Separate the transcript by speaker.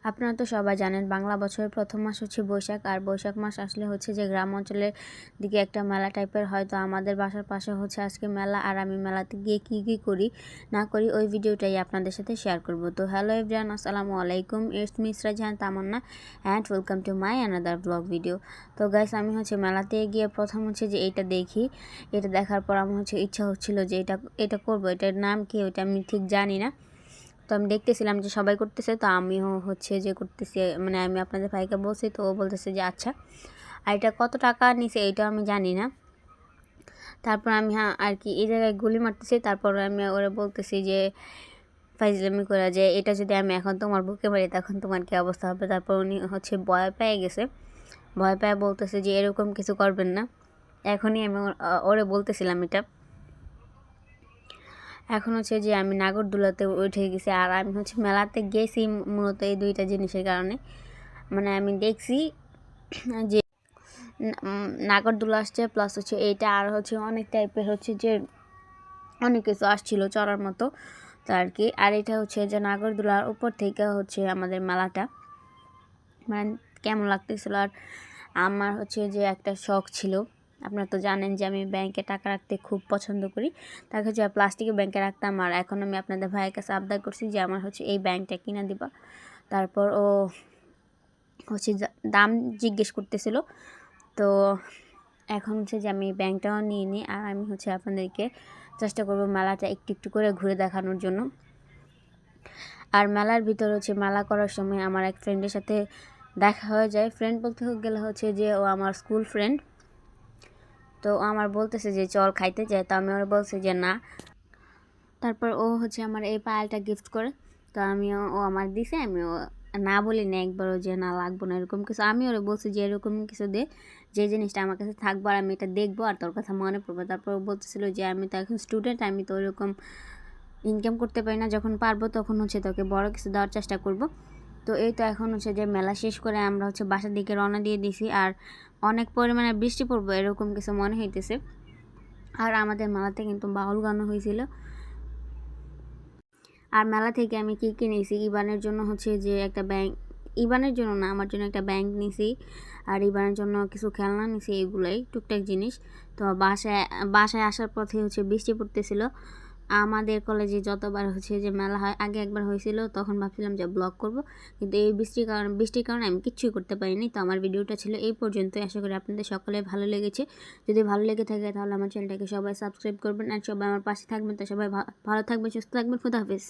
Speaker 1: আপনারা তো সবাই জানেন বাংলা বছরের প্রথম মাস হচ্ছে বৈশাখ। আর বৈশাখ মাস আসলে হচ্ছে যে গ্রাম অঞ্চলের দিকে একটা মেলা টাইপের হয়। তো আমাদের বাসার পাশে হচ্ছে আজকে মেলা, আর আমি মেলাতে গিয়ে কী কী করি না করি ওই ভিডিওটাই আপনাদের সাথে শেয়ার করব। তো হ্যালো এভরিওয়ান, আসসালামু আলাইকুম, it's me Isra Jahan Tamanna and welcome to my another blog video. তো গাইস, আমি হচ্ছে মেলাতে গিয়ে প্রথম হচ্ছে যে এইটা দেখি। এটা দেখার পর আমার হচ্ছে ইচ্ছা হচ্ছিল যে এটা করবো। এটার নাম কি ওইটা আমি ঠিক জানি না। তো আমি দেখতেছিলাম যে সবাই করতেছে, তো আমিও হচ্ছে যে করতেছি, মানে আমি আপনাদের ভাইকে বলছি, তো ও বলতেছে যে আচ্ছা। আর এটা কত টাকা নিছে এইটা আমি জানি না। তারপর আমি আর কি এই জায়গায় গুলি মারতেছি। তারপর আমি ওরা বলতেছি যে ফাইজলামি করে যে এটা যদি আমি এখন তোমার বুকে মারি তখন তোমার কী অবস্থা হবে। তারপর উনি হচ্ছে ভয় পেয়ে গেছে, ভয় পেয়ে বলতেছে যে এরকম কিছু করবেন না। এখনই আমি ওরে বলতেছিলাম এটা। এখন হচ্ছে যে আমি নাগরদোলাতে উঠে গেছি। আর আমি হচ্ছে মেলাতে গেছি মূলত এই দুইটা জিনিসের কারণে। মানে আমি দেখছি যে নাগরদোলা আসছে, প্লাস হচ্ছে এইটা, আর হচ্ছে অনেক টাইপের হচ্ছে যে অনেক কিছু আসছিল চড়ার মতো, তো আর কি। আর এটা হচ্ছে যে নাগরদোলার উপর থেকে হচ্ছে আমাদের মেলাটা, মানে কেমন লাগতেছিল। আর আমার হচ্ছে যে একটা শখ ছিল, আপনারা তো জানেন যে আমি ব্যাংকে টাকা রাখতে খুব পছন্দ করি। তার হচ্ছে প্লাস্টিকের ব্যাংকে রাখতাম। আর এখন আমি আপনাদের ভাইয়ের কাছে আবদার করছি যে আমার হচ্ছে এই ব্যাংকটা কিনে দিবা। তারপর ও হচ্ছে দাম জিজ্ঞেস করতেছিল। তো এখন হচ্ছে যে আমি ব্যাংকটাও নিয়ে নিই। আর আমি হচ্ছে আপনাদেরকে চেষ্টা করবো মেলাটা একটু একটু করে ঘুরে দেখানোর জন্য। আর মেলার ভিতর হচ্ছে মেলা করার সময় আমার এক ফ্রেন্ডের সাথে দেখা হয়ে যায়। ফ্রেন্ড বলতে গেলে হচ্ছে যে ও আমার স্কুল ফ্রেন্ড। তো ও আমার বলতেছে যে চল খাইতে যায়, তো আমি ওরা বলছি যে না। তারপর ও হচ্ছে আমার এই পায়েলটা গিফট করে। তো ও আমার দিছে, আমি না বলি না একবারও যে না লাগবো না এরকম কিছু। আমি ওরা বলছি যে এরকম কিছু দে যে জিনিসটা আমার কাছে থাকবো আর আমি এটা দেখবো আর তোর কথা মনে পড়বে। তারপর ও বলতেছিল যে আমি তো এখন স্টুডেন্ট, আমি তো ওরকম ইনকাম করতে পারি না, যখন পারবো তখন হচ্ছে তোকে বড় কিছু দেওয়ার চেষ্টা করব। তো এই তো এখন হচ্ছে যে মেলা শেষ করে আমরা হচ্ছে বাসার দিকে রওনা দিয়ে দিছি। আর অনেক পরিমাণে বৃষ্টি পড়বো এরকম কিছু মনে হইতেছে। আর আমাদের মেলাতে কিন্তু বাউল গানও হয়েছিল। আর মেলা থেকে আমি কী কী নিয়েছি, ইবানের জন্য হচ্ছে যে একটা ব্যাংক, ইবানের জন্য না আমার জন্য একটা ব্যাংক নিয়েছি। আর ইবানের জন্য কিছু খেলনা নিয়েছি, এগুলাই টুকটাক জিনিস। তো বাসায় আসার পথে হচ্ছে বৃষ্টি পড়তেছিল। আমাদের কলেজে যতবার হচ্ছে যে মেলা হয়, আগে একবার হয়েছিল, তখন ভাবছিলাম যে ব্লগ করব, কিন্তু এই বৃষ্টির কারণে আমি কিচ্ছুই করতে পারিনি। তো আমার ভিডিওটা ছিল এই পর্যন্তই। আশা করি আপনাদের সকলে ভালো লেগেছে। যদি ভালো লেগে থাকে তাহলে আমার চ্যানেলটাকে সবাই সাবস্ক্রাইব করবেন আর সবাই আমার পাশে থাকবেন। তো সবাই ভালো থাকবেন, সুস্থ থাকবেন, খুদা হাফেজ।